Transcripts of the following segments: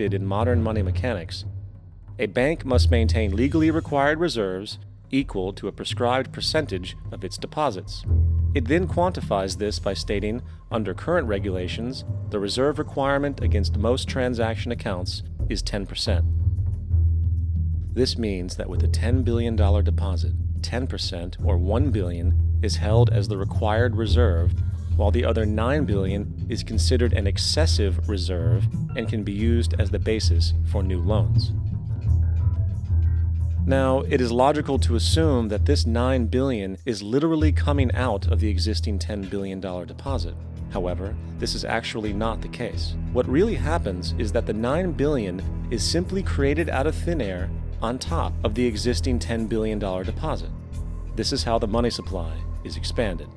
in modern money mechanics, a bank must maintain legally required reserves equal to a prescribed percentage of its deposits. It then quantifies this by stating, under current regulations, the reserve requirement against most transaction accounts is 10%. This means that with a $10 billion deposit, 10% or $1 billion is held as the required reserve, while the other $9 billion is considered an excessive reserve and can be used as the basis for new loans. Now, it is logical to assume that this $9 billion is literally coming out of the existing $10 billion deposit. However, this is actually not the case. What really happens is that the $9 billion is simply created out of thin air on top of the existing $10 billion deposit. This is how the money supply is expanded.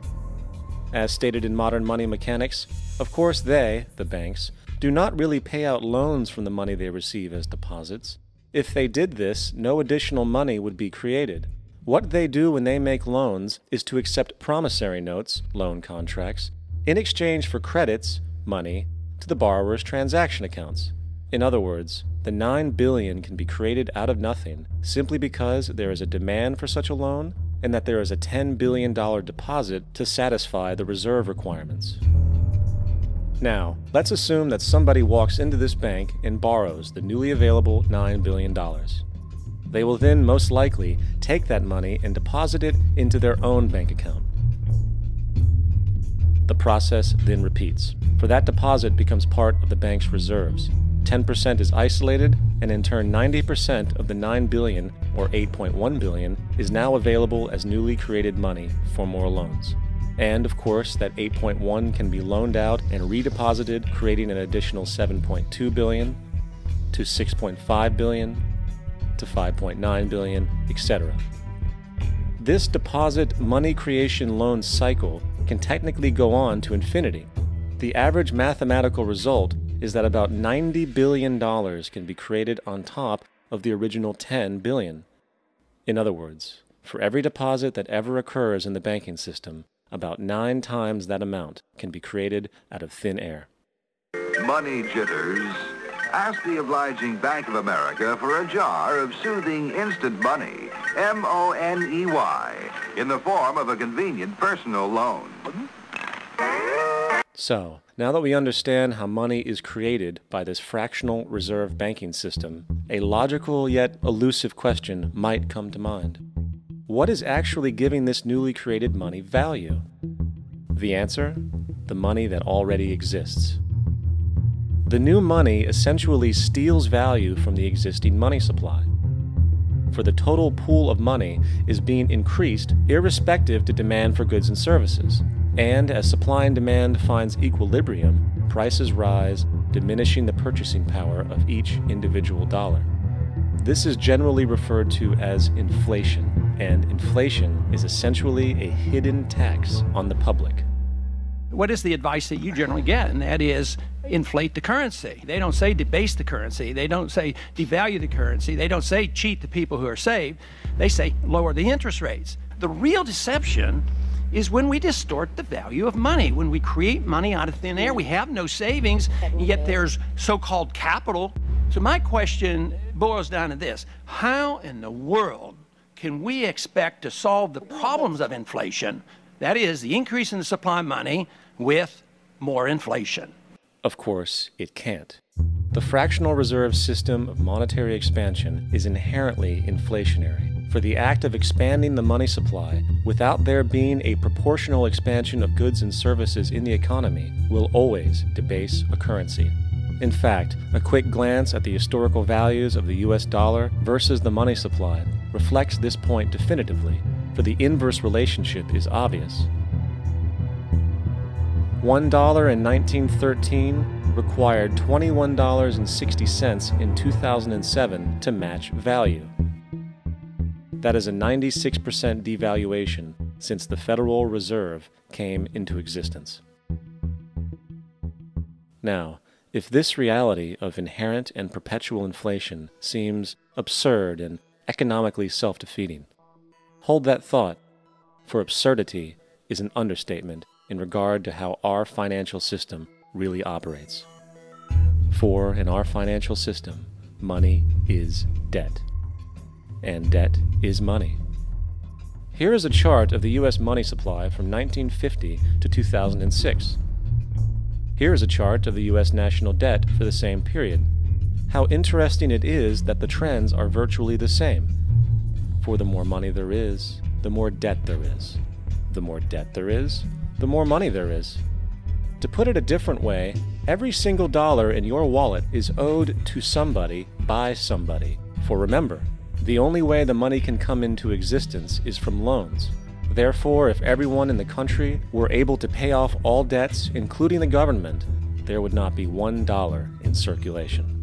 As stated in modern money mechanics, of course they, the banks, do not really pay out loans from the money they receive as deposits. If they did this, no additional money would be created. What they do when they make loans is to accept promissory notes, loan contracts, in exchange for credits, money, to the borrower's transaction accounts. In other words, the $9 billion can be created out of nothing simply because there is a demand for such a loan and that there is a $10 billion deposit to satisfy the reserve requirements. Now, let's assume that somebody walks into this bank and borrows the newly available $9 billion. They will then most likely take that money and deposit it into their own bank account. The process then repeats, for that deposit becomes part of the bank's reserves. 10% is isolated, and in turn 90% of the $9 billion, or $8.1 billion, is now available as newly created money for more loans. And, of course, that 8.1 can be loaned out and redeposited, creating an additional 7.2 billion, to 6.5 billion, to 5.9 billion, etc. This deposit money creation loan cycle can technically go on to infinity. The average mathematical result is that about $90 billion can be created on top of the original $10 billion. In other words, for every deposit that ever occurs in the banking system, about 9 times that amount can be created out of thin air. Money jitters? Ask the obliging Bank of America for a jar of soothing instant money, M-O-N-E-Y, in the form of a convenient personal loan. So, now that we understand how money is created by this fractional reserve banking system, a logical yet elusive question might come to mind. What is actually giving this newly created money value? The answer? The money that already exists. The new money essentially steals value from the existing money supply. For the total pool of money is being increased irrespective to demand for goods and services. And as supply and demand finds equilibrium, prices rise, diminishing the purchasing power of each individual dollar. This is generally referred to as inflation, and inflation is essentially a hidden tax on the public. What is the advice that you generally get? And that is inflate the currency. They don't say debase the currency. They don't say devalue the currency. They don't say cheat the people who are saved. They say lower the interest rates. The real deception is when we distort the value of money. When we create money out of thin air, we have no savings, and yet there's so-called capital. So my question boils down to this: how in the world can we expect to solve the problems of inflation, that is, the increase in the supply of money, with more inflation? Of course, it can't. The fractional reserve system of monetary expansion is inherently inflationary. For the act of expanding the money supply, without there being a proportional expansion of goods and services in the economy, will always debase a currency. In fact, a quick glance at the historical values of the US dollar versus the money supply reflects this point definitively, for the inverse relationship is obvious. $1 in 1913 required $21.60 in 2007 to match value. That is a 96% devaluation since the Federal Reserve came into existence. Now, if this reality of inherent and perpetual inflation seems absurd and economically self-defeating, hold that thought, for absurdity is an understatement in regard to how our financial system really operates. For in our financial system, money is debt. And debt is money. Here is a chart of the U.S. money supply from 1950 to 2006. Here is a chart of the U.S. national debt for the same period. How interesting it is that the trends are virtually the same. For the more money there is, the more debt there is. The more debt there is, the more money there is. To put it a different way, every single dollar in your wallet is owed to somebody by somebody. For remember, the only way the money can come into existence is from loans. Therefore, if everyone in the country were able to pay off all debts, including the government, there would not be $1 in circulation.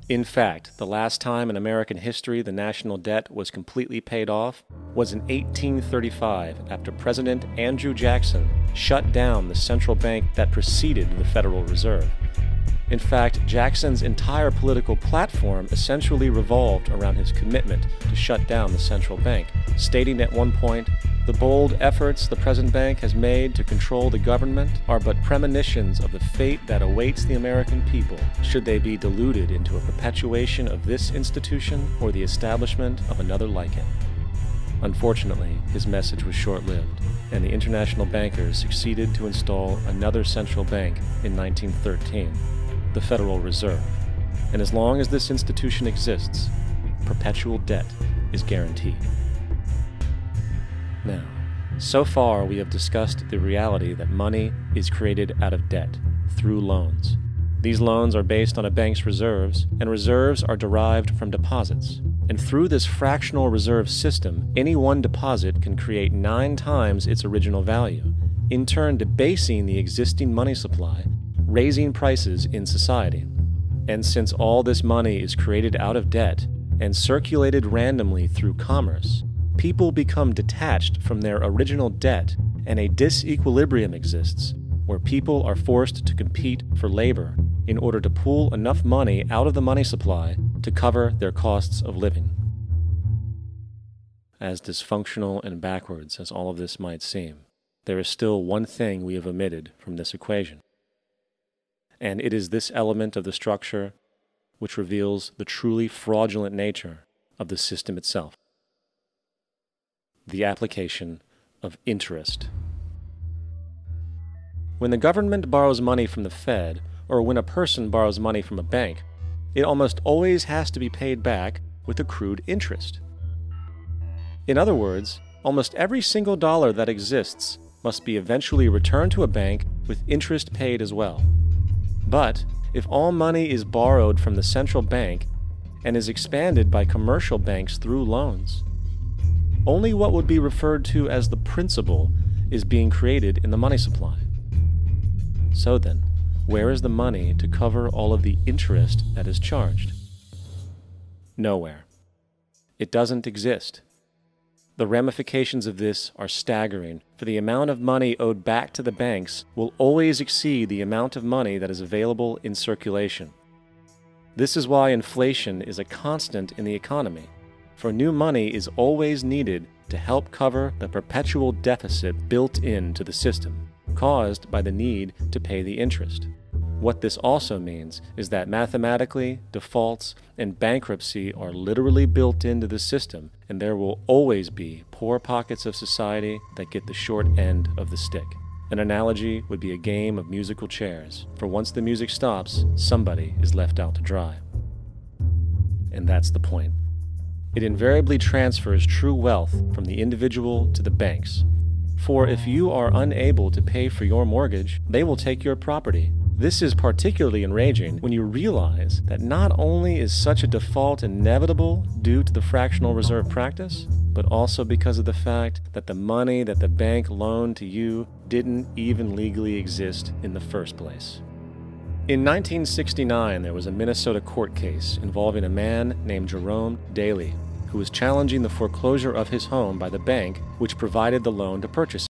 In fact, the last time in American history the national debt was completely paid off was in 1835 after President Andrew Jackson shut down the central bank that preceded the Federal Reserve. In fact, Jackson's entire political platform essentially revolved around his commitment to shut down the central bank, stating at one point, "The bold efforts the present bank has made to control the government are but premonitions of the fate that awaits the American people should they be deluded into a perpetuation of this institution or the establishment of another like it." Unfortunately, his message was short-lived, and the international bankers succeeded to install another central bank in 1913, the Federal Reserve. And as long as this institution exists, perpetual debt is guaranteed. Now, so far we have discussed the reality that money is created out of debt, through loans. These loans are based on a bank's reserves, and reserves are derived from deposits. And through this fractional reserve system, any one deposit can create 9 times its original value, in turn debasing the existing money supply, raising prices in society. And since all this money is created out of debt and circulated randomly through commerce, people become detached from their original debt, and a disequilibrium exists where people are forced to compete for labor in order to pull enough money out of the money supply to cover their costs of living. As dysfunctional and backwards as all of this might seem, there is still one thing we have omitted from this equation. And it is this element of the structure which reveals the truly fraudulent nature of the system itself: the application of interest. When the government borrows money from the Fed, or when a person borrows money from a bank, it almost always has to be paid back with accrued interest. In other words, almost every single dollar that exists must be eventually returned to a bank with interest paid as well. But if all money is borrowed from the central bank and is expanded by commercial banks through loans, only what would be referred to as the principal is being created in the money supply. So then, where is the money to cover all of the interest that is charged? Nowhere. It doesn't exist. The ramifications of this are staggering, for the amount of money owed back to the banks will always exceed the amount of money that is available in circulation. This is why inflation is a constant in the economy, for new money is always needed to help cover the perpetual deficit built into the system, caused by the need to pay the interest. What this also means is that mathematically, defaults and bankruptcy are literally built into the system, and there will always be poor pockets of society that get the short end of the stick. An analogy would be a game of musical chairs, for once the music stops, somebody is left out to dry. And that's the point. It invariably transfers true wealth from the individual to the banks. For if you are unable to pay for your mortgage, they will take your property. This is particularly enraging when you realize that not only is such a default inevitable due to the fractional reserve practice, but also because of the fact that the money that the bank loaned to you didn't even legally exist in the first place. In 1969, there was a Minnesota court case involving a man named Jerome Daly, who was challenging the foreclosure of his home by the bank which provided the loan to purchase it.